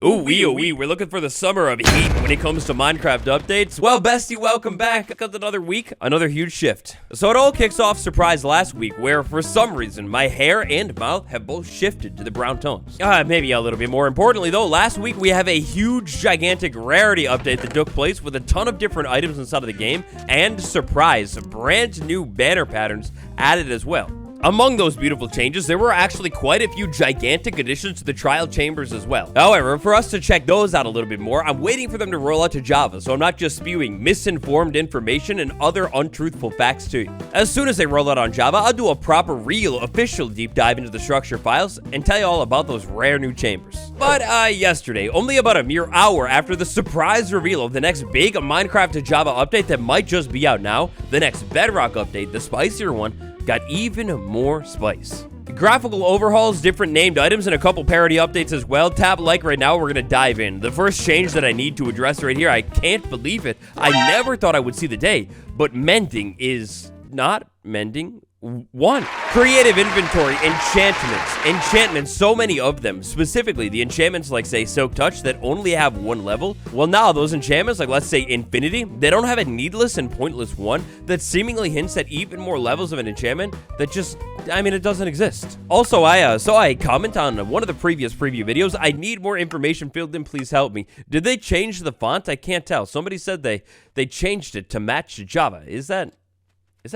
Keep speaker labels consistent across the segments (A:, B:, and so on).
A: Ooh-wee, we're looking for the summer of heat when it comes to Minecraft updates. Well, bestie, welcome back. Got another week, another huge shift. So it all kicks off surprise last week, where for some reason, my hair and mouth have both shifted to the brown tones. Maybe a little bit more importantly, though, last week we have a huge, gigantic rarity update that took place with a ton of different items inside of the game, and surprise, brand new banner patterns added as well. Among those beautiful changes, there were actually quite a few gigantic additions to the trial chambers as well. However, for us to check those out a little bit more, I'm waiting for them to roll out to Java, so I'm not just spewing misinformed information and other untruthful facts to you. As soon as they roll out on Java, I'll do a proper, real, official deep dive into the structure files and tell you all about those rare new chambers. But yesterday, only about a mere hour after the surprise reveal of the next big Minecraft to Java update that might just be out now, the next Bedrock update, the spicier one, got even more spice. Graphical overhauls, different named items, and a couple parity updates as well. Tap like right now, we're gonna dive in. The first change that I need to address right here, I can't believe it. I never thought I would see the day, but mending is not mending. One, creative inventory, enchantments, so many of them. Specifically, the enchantments like, say, Silk Touch that only have one level. Well, now those enchantments, like, let's say, Infinity, they don't have a needless and pointless one that seemingly hints at even more levels of an enchantment that just, it doesn't exist. Also, I saw a comment on one of the previous preview videos. I need more information filled in, please help me. Did they change the font? I can't tell. Somebody said they changed it to match Java. Is that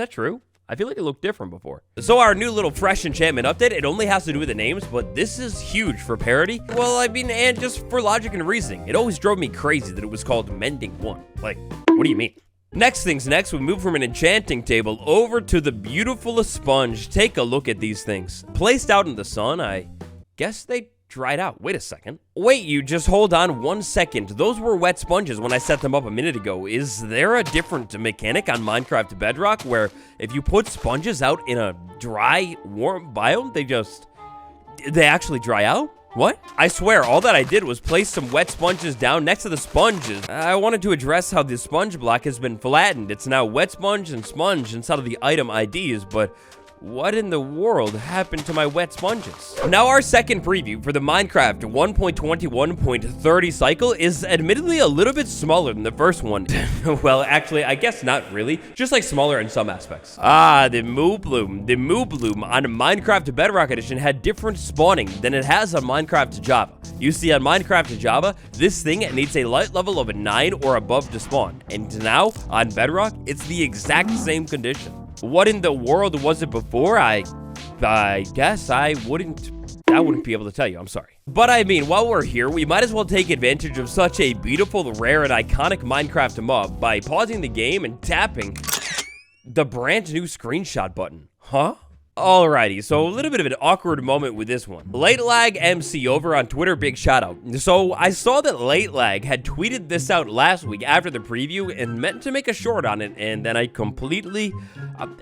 A: true? I feel like it looked different before. So our new little fresh enchantment update, it only has to do with the names, but this is huge for parity. Well, and just for logic and reasoning. It always drove me crazy that it was called Mending 1. Like, what do you mean? Next things next, we move from an enchanting table over to the beautiful sponge. Take a look at these things. Placed out in the sun, I guess they dried out. Wait a second. Wait, you just hold on 1 second. Those were wet sponges when I set them up a minute ago. Is there a different mechanic on Minecraft Bedrock where if you put sponges out in a dry, warm biome, they actually dry out? What? I swear, all that I did was place some wet sponges down next to the sponges. I wanted to address how the sponge block has been flattened. It's now wet sponge and sponge inside of the item IDs, but what in the world happened to my wet sponges? Now, our second preview for the Minecraft 1.21.30 cycle is admittedly a little bit smaller than the first one. Well, actually, I guess not really. Just like smaller in some aspects. The Moo Bloom. The Moo Bloom on Minecraft Bedrock Edition had different spawning than it has on Minecraft Java. You see, on Minecraft Java, this thing needs a light level of a 9 or above to spawn. And now, on Bedrock, it's the exact same condition. What in the world was it before? I guess I wouldn't be able to tell you. I'm sorry. But while we're here, we might as well take advantage of such a beautiful, rare, and iconic Minecraft mob by pausing the game and tapping the brand new screenshot button. Huh? Alrighty, so a little bit of an awkward moment with this one. Late Lag MC over on Twitter, big shout out. So I saw that Late Lag had tweeted this out last week after the preview and meant to make a short on it, and then I completely,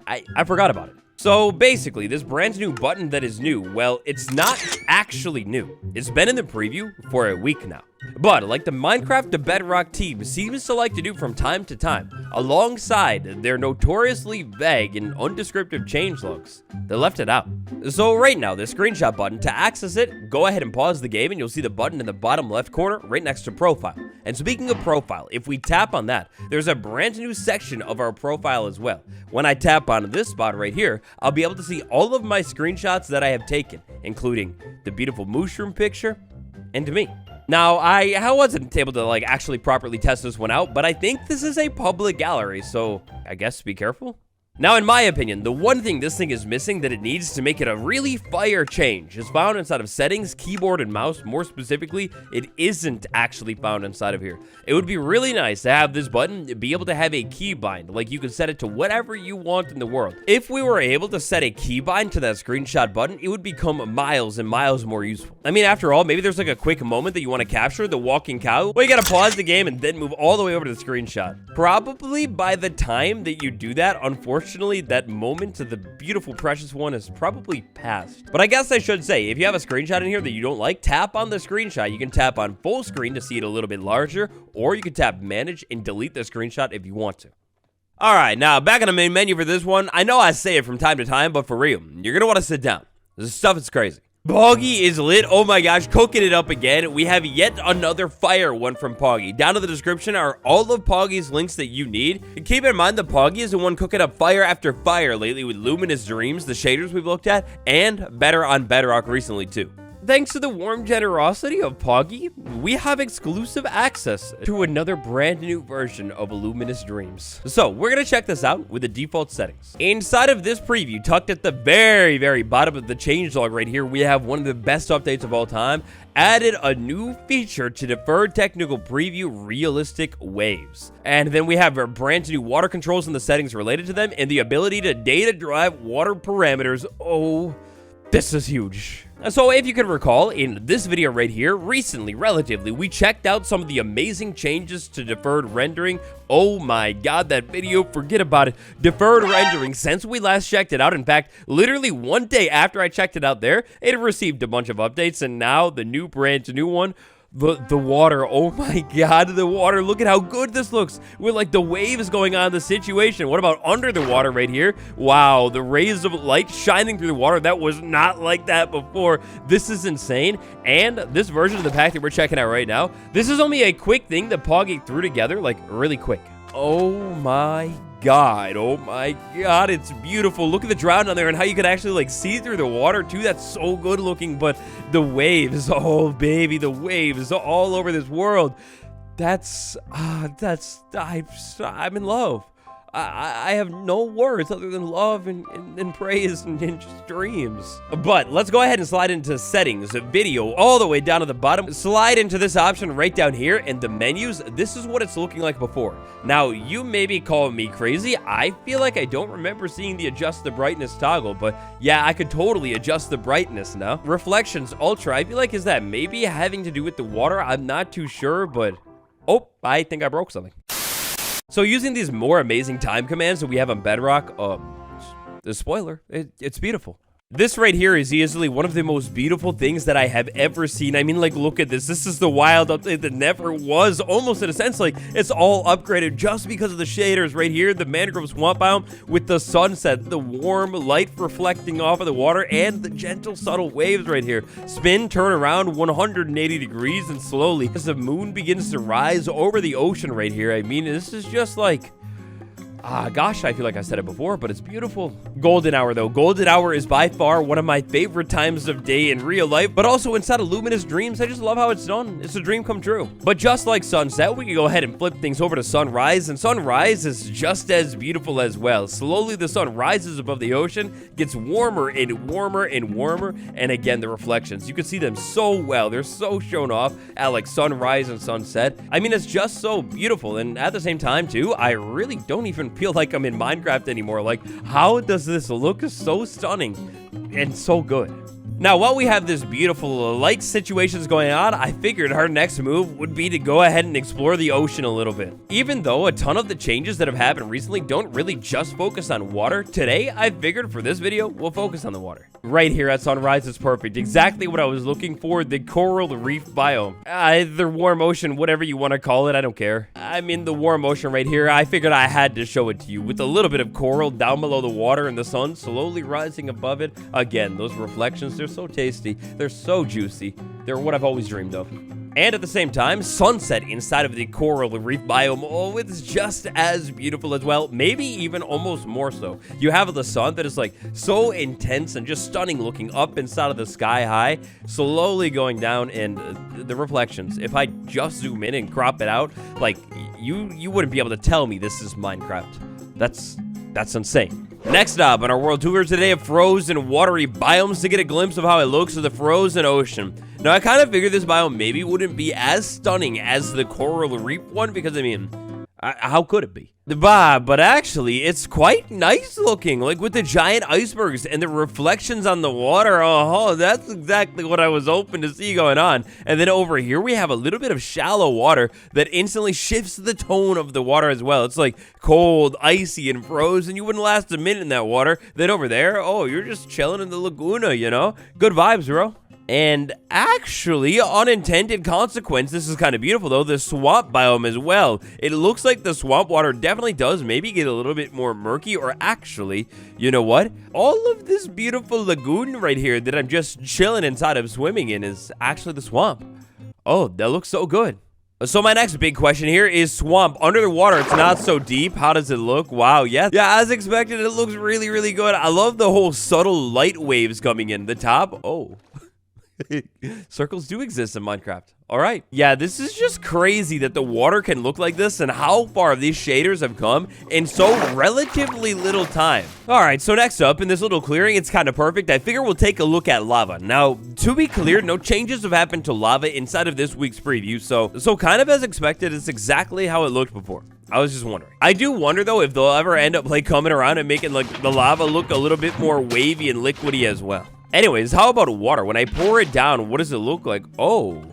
A: I forgot about it. So basically, this brand new button that is new, well, it's not actually new. It's been in the preview for a week now. But like the Minecraft Bedrock team seems to like to do from time to time, alongside their notoriously vague and undescriptive changelogs, they left it out. So right now, the screenshot button, to access it, go ahead and pause the game and you'll see the button in the bottom left corner right next to profile. And speaking of profile, if we tap on that, there's a brand new section of our profile as well. When I tap on this spot right here, I'll be able to see all of my screenshots that I have taken, including the beautiful mushroom picture and me. Now, I wasn't able to actually properly test this one out, but I think this is a public gallery, so I guess be careful. Now, in my opinion, the one thing this thing is missing that it needs to make it a really fire change is found inside of settings, keyboard, and mouse. More specifically, it isn't actually found inside of here. It would be really nice to have this button be able to have a keybind, like you can set it to whatever you want in the world. If we were able to set a keybind to that screenshot button, it would become miles and miles more useful. After all, maybe there's a quick moment that you want to capture, the walking cow. Well, you gotta pause the game and then move all the way over to the screenshot. Probably by the time that you do that, unfortunately, that moment of the beautiful, precious one is probably past. But I guess I should say, if you have a screenshot in here that you don't like, tap on the screenshot. You can tap on full screen to see it a little bit larger, or you can tap manage and delete the screenshot if you want to. Alright, now back in the main menu for this one. I know I say it from time to time, but for real, you're gonna want to sit down. This stuff is crazy. Poggy is lit. Oh my gosh, cooking it up again. We have yet another fire one from Poggy. Down in the description are all of Poggy's links that you need. And keep in mind that Poggy is the one cooking up fire after fire lately with Luminous Dreams, the shaders we've looked at, and Better on Bedrock recently too. Thanks to the warm generosity of Poggy, we have exclusive access to another brand new version of Luminous Dreams. So we're gonna check this out with the default settings. Inside of this preview, tucked at the very bottom of the changelog right here, we have one of the best updates of all time. Added a new feature to deferred technical preview realistic waves. And then we have our brand new water controls and the settings related to them, and the ability to data drive water parameters. Oh, this is huge. So if you can recall, in this video right here, recently, relatively, we checked out some of the amazing changes to deferred rendering. Oh my god, that video, forget about it. Deferred rendering, since we last checked it out, in fact, literally one day after I checked it out there, it received a bunch of updates, and now the new brand new one, the water, oh my god, the water, look at how good this looks with like the waves going on in the situation. What about under the water right here? Wow, the rays of light shining through the water, that was not like that before. This is insane. And this version of the pack that we're checking out right now, this is only a quick thing that Poggy threw together, like really quick. Oh my god, it's beautiful. Look at the drown down there and how you can actually like see through the water too. That's so good looking. But the waves, oh baby, the waves all over this world. I'm in love. I have no words other than love and praise and just dreams. But let's go ahead and slide into settings, video, all the way down to the bottom. Slide into this option right down here in the menus. This is what it's looking like before. Now, you may be calling me crazy. I feel like I don't remember seeing the adjust the brightness toggle, but yeah, I could totally adjust the brightness now. Reflections Ultra, I feel like, is that maybe having to do with the water? I'm not too sure, but oh, I think I broke something. So using these more amazing time commands that we have on Bedrock, the spoiler, it's beautiful. This right here is easily one of the most beautiful things that I have ever seen. I mean, like, look at this. This is the wild update that never was, almost in a sense. Like, it's all upgraded just because of the shaders right here. The mangrove swamp biome with the sunset, the warm light reflecting off of the water, and the gentle, subtle waves right here. Spin, turn around 180 degrees, and slowly, as the moon begins to rise over the ocean right here. I mean, this is just like... gosh, I feel like I said it before, but it's beautiful. Golden hour, though. Golden hour is by far one of my favorite times of day in real life, but also inside of Luminous Dreams. I just love how it's done. It's a dream come true. But just like sunset, we can go ahead and flip things over to sunrise, and sunrise is just as beautiful as well. Slowly, the sun rises above the ocean, gets warmer and warmer and warmer, and again, the reflections. You can see them so well. They're so shown off at like sunrise and sunset. I mean, it's just so beautiful, and at the same time, too, I really don't even feel like I'm in Minecraft anymore. Like, how does this look so stunning and so good? Now, while we have this beautiful light situations going on, I figured our next move would be to go ahead and explore the ocean a little bit. Even though a ton of the changes that have happened recently don't really just focus on water, today I figured for this video, we'll focus on the water. Right here at sunrise is perfect. Exactly what I was looking for, the coral reef biome. Either warm ocean, whatever you want to call it, I don't care. I'm in the warm ocean right here. I figured I had to show it to you with a little bit of coral down below the water and the sun slowly rising above it. Again, those reflections, they're so tasty. They're so juicy. They're what I've always dreamed of. And at the same time, sunset inside of the coral reef biome, oh, it's just as beautiful as well, maybe even almost more so. You have the sun that is like so intense and just stunning looking up inside of the sky high, slowly going down, and the reflections. If I just zoom in and crop it out, like, you wouldn't be able to tell me this is Minecraft. That's insane. Next up on our world tour today of frozen watery biomes to get a glimpse of how it looks of the frozen ocean. Now, I kind of figured this biome maybe wouldn't be as stunning as the coral reef one because, I mean, how could it be? But actually, it's quite nice looking, like with the giant icebergs and the reflections on the water. Oh, that's exactly what I was hoping to see going on. And then over here, we have a little bit of shallow water that instantly shifts the tone of the water as well. It's like cold, icy, and frozen. You wouldn't last a minute in that water. Then over there, oh, you're just chilling in the laguna, you know? Good vibes, bro. And actually, unintended consequence, this is kind of beautiful though, the swamp biome as well. It looks like the swamp water definitely does maybe get a little bit more murky, or actually, you know what? All of this beautiful lagoon right here that I'm just chilling inside of swimming in is actually the swamp. Oh, that looks so good. So my next big question here is swamp. Under the water, it's not so deep. How does it look? Wow, yeah, as expected, it looks really, really good. I love the whole subtle light waves coming in. The top, oh. Circles do exist in Minecraft. All right. Yeah, this is just crazy that the water can look like this and how far these shaders have come in so relatively little time. All right, so next up in this little clearing, it's kind of perfect. I figure we'll take a look at lava. Now, to be clear, no changes have happened to lava inside of this week's preview. So kind of as expected, it's exactly how it looked before. I was just wondering. I do wonder, though, if they'll ever end up like coming around and making like the lava look a little bit more wavy and liquidy as well. Anyways, how about water? When I pour it down, what does it look like? Oh,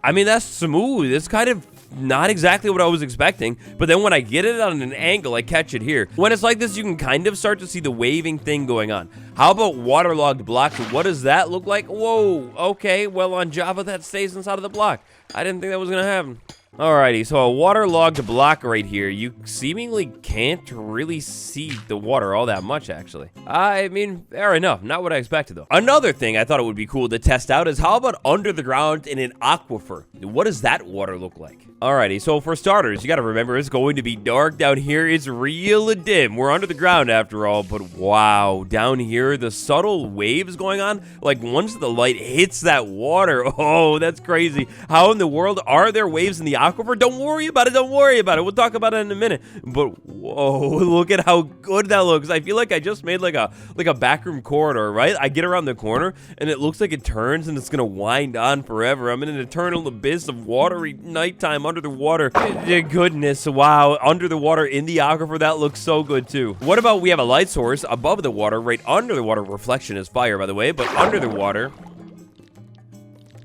A: I mean, that's smooth. It's kind of not exactly what I was expecting, but then when I get it on an angle, I catch it here. When it's like this, you can kind of start to see the waving thing going on. How about waterlogged blocks? What does that look like? Whoa, okay, well, on Java, that stays inside of the block. I didn't think that was gonna happen. Alrighty, so a waterlogged block right here. You seemingly can't really see the water all that much, actually. I mean, fair enough. Not what I expected, though. Another thing I thought it would be cool to test out is how about under the ground in an aquifer? What does that water look like? Alrighty, so for starters, you gotta remember it's going to be dark down here. It's real dim. We're under the ground after all, but wow, down here, the subtle waves going on, like once the light hits that water, oh, that's crazy. How in the world are there waves in the aquifer? Don't worry about it. Don't worry about it. We'll talk about it in a minute. But whoa, look at how good that looks. I feel like I just made like a backroom corridor, right? I get around the corner and it looks like it turns and it's gonna wind on forever. I'm in an eternal abyss of watery nighttime under the water. Goodness, wow. Under the water in the aquifer, that looks so good too. What about we have a light source above the water, right under the water. Reflection is fire, by the way, but under the water.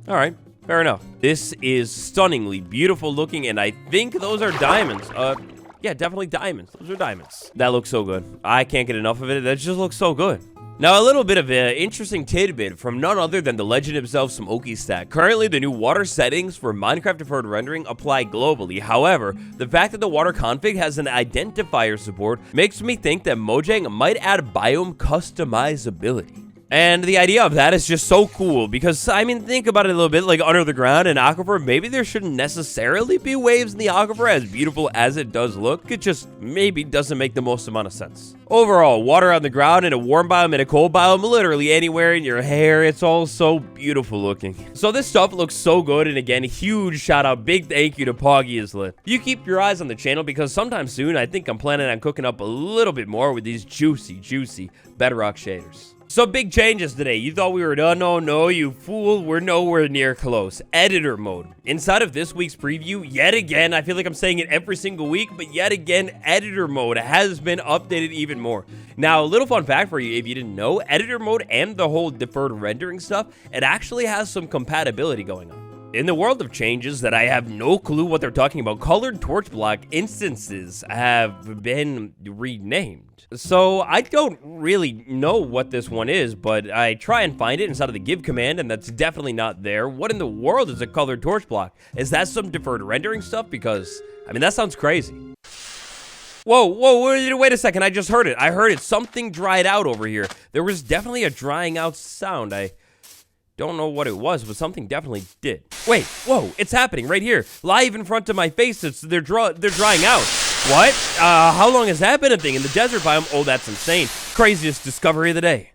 A: All right. Fair enough. This is stunningly beautiful looking, and I think those are diamonds. Yeah, definitely diamonds. Those are diamonds. That looks so good. I can't get enough of it. That just looks so good. Now, a little bit of an interesting tidbit from none other than the legend himself, Smokey Currently, the new water settings for Minecraft Deferred Rendering apply globally. However, the fact that the water config has an identifier support makes me think that Mojang might add biome customizability. And the idea of that is just so cool because, I mean, think about it a little bit, like under the ground in aquifer, maybe there shouldn't necessarily be waves in the aquifer as beautiful as it does look. It just maybe doesn't make the most amount of sense. Overall, water on the ground in a warm biome, in a cold biome, literally anywhere in your hair, it's all so beautiful looking. So this stuff looks so good, and again, huge shout out, big thank you to Poggy is lit. You keep your eyes on the channel because sometime soon, I think I'm planning on cooking up a little bit more with these juicy Bedrock shaders. So big changes today. You thought we were done? Oh no, you fool. We're nowhere near close. Editor mode. Inside of this week's preview, yet again, I feel like I'm saying it every single week, but yet again, editor mode has been updated even more. Now, a little fun fact for you, if you didn't know, editor mode and the whole deferred rendering stuff, it actually has some compatibility going on. In the world of changes that I have no clue what they're talking about, colored torch block instances have been renamed. So I don't really know what this one is, but I try and find it inside of the give command, and that's definitely not there. What in the world is a colored torch block? Is that some deferred rendering stuff? Because, I mean, that sounds crazy. Whoa, wait a second. I just heard it. I heard it. Something dried out over here. There was definitely a drying out sound. I don't know what it was, but something definitely did. Wait, whoa, it's happening right here. Live in front of my face. They're drying out. What? How long has that been a thing in the desert biome? Oh, that's insane. Craziest discovery of the day.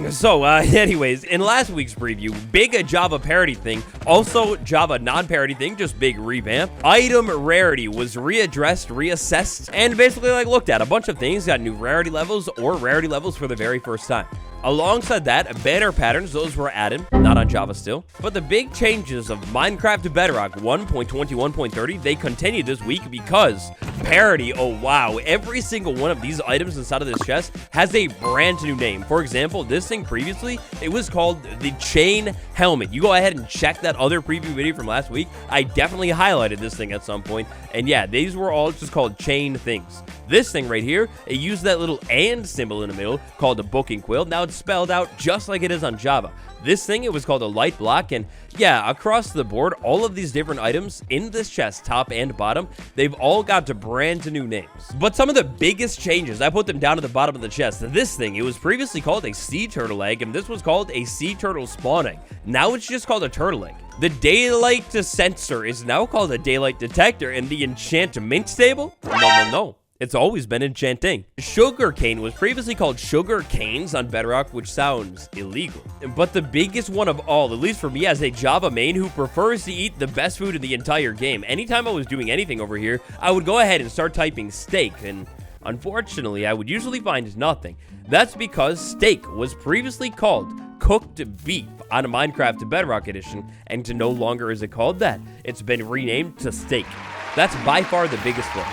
A: So, anyways, in last week's preview, big Java parity thing, also Java non-parity thing, just big revamp. Item rarity was readdressed, reassessed, and basically like looked at. A bunch of things got new rarity levels or rarity levels for the very first time. Alongside that, banner patterns, those were added, not on Java still. But the big changes of Minecraft Bedrock 1.21.30, they continued this week because parity, oh wow, every single one of these items inside of this chest has a brand new name. For example, this thing previously, it was called the chain helmet. You go ahead and check that other preview video from last week. I definitely highlighted this thing at some point. And yeah, these were all just called chain things. This thing right here, it used that little and symbol in the middle called the booking quill. Now it's spelled out just like it is on Java. This thing, it was called a light block, and yeah, across the board, all of these different items in this chest, top and bottom, they've all got brand new names. But some of the biggest changes, I put them down at the bottom of the chest. This thing, it was previously called a sea turtle egg, and this was called a sea turtle spawn egg. Now it's just called a turtle egg. The daylight sensor is now called a daylight detector, and the enchantment table? No. It's always been enchanting. Sugar cane was previously called sugar canes on Bedrock, which sounds illegal. But the biggest one of all, at least for me as a Java main who prefers to eat the best food in the entire game, anytime I was doing anything over here, I would go ahead and start typing steak, and unfortunately, I would usually find nothing. That's because steak was previously called cooked beef on a Minecraft Bedrock edition, and no longer is it called that. It's been renamed to steak. That's by far the biggest one.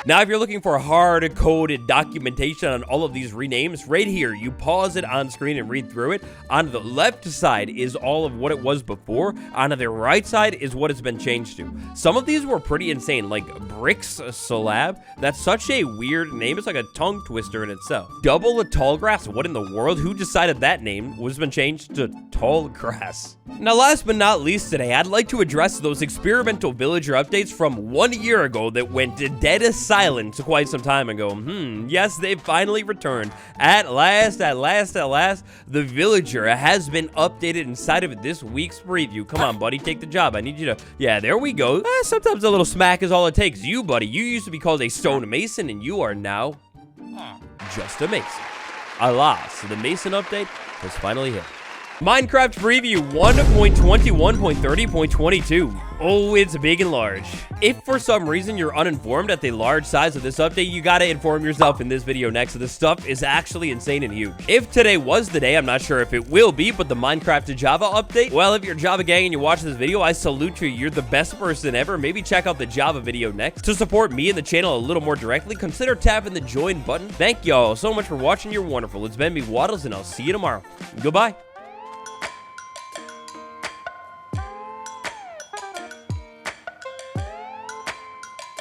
A: Now, if you're looking for hard-coded documentation on all of these renames, right here, you pause it on screen and read through it. On the left side is all of what it was before. On the right side is what it's been changed to. Some of these were pretty insane, like Bricks Slab. That's such a weird name. It's like a tongue twister in itself. Double a tall grass. What in the world? Who decided that name was been changed to tall grass? Now, last but not least today, I'd like to address those experimental villager updates from 1 year ago that went dead aside quite some time ago. Yes, they finally returned. At last, the villager has been updated inside of this week's preview. Come on, buddy, take the job. I need you to, yeah, there we go. Sometimes a little smack is all it takes. You, buddy, you used to be called a stone mason, and you are now just a mason. Alas, the mason update has finally hit. Minecraft preview 1.21.30.22. Oh, it's big and large. If for some reason you're uninformed at the large size of this update, you gotta inform yourself in this video next. This stuff is actually insane and huge. If today was the day, I'm not sure if it will be, but the Minecraft to Java update, well, if you're Java gang and you watch this video, I salute you. You're the best person ever. Maybe check out the Java video next. To support me and the channel a little more directly, consider tapping the join button. Thank y'all so much for watching. You're wonderful. It's been me, Waddles, and I'll see you tomorrow. Goodbye.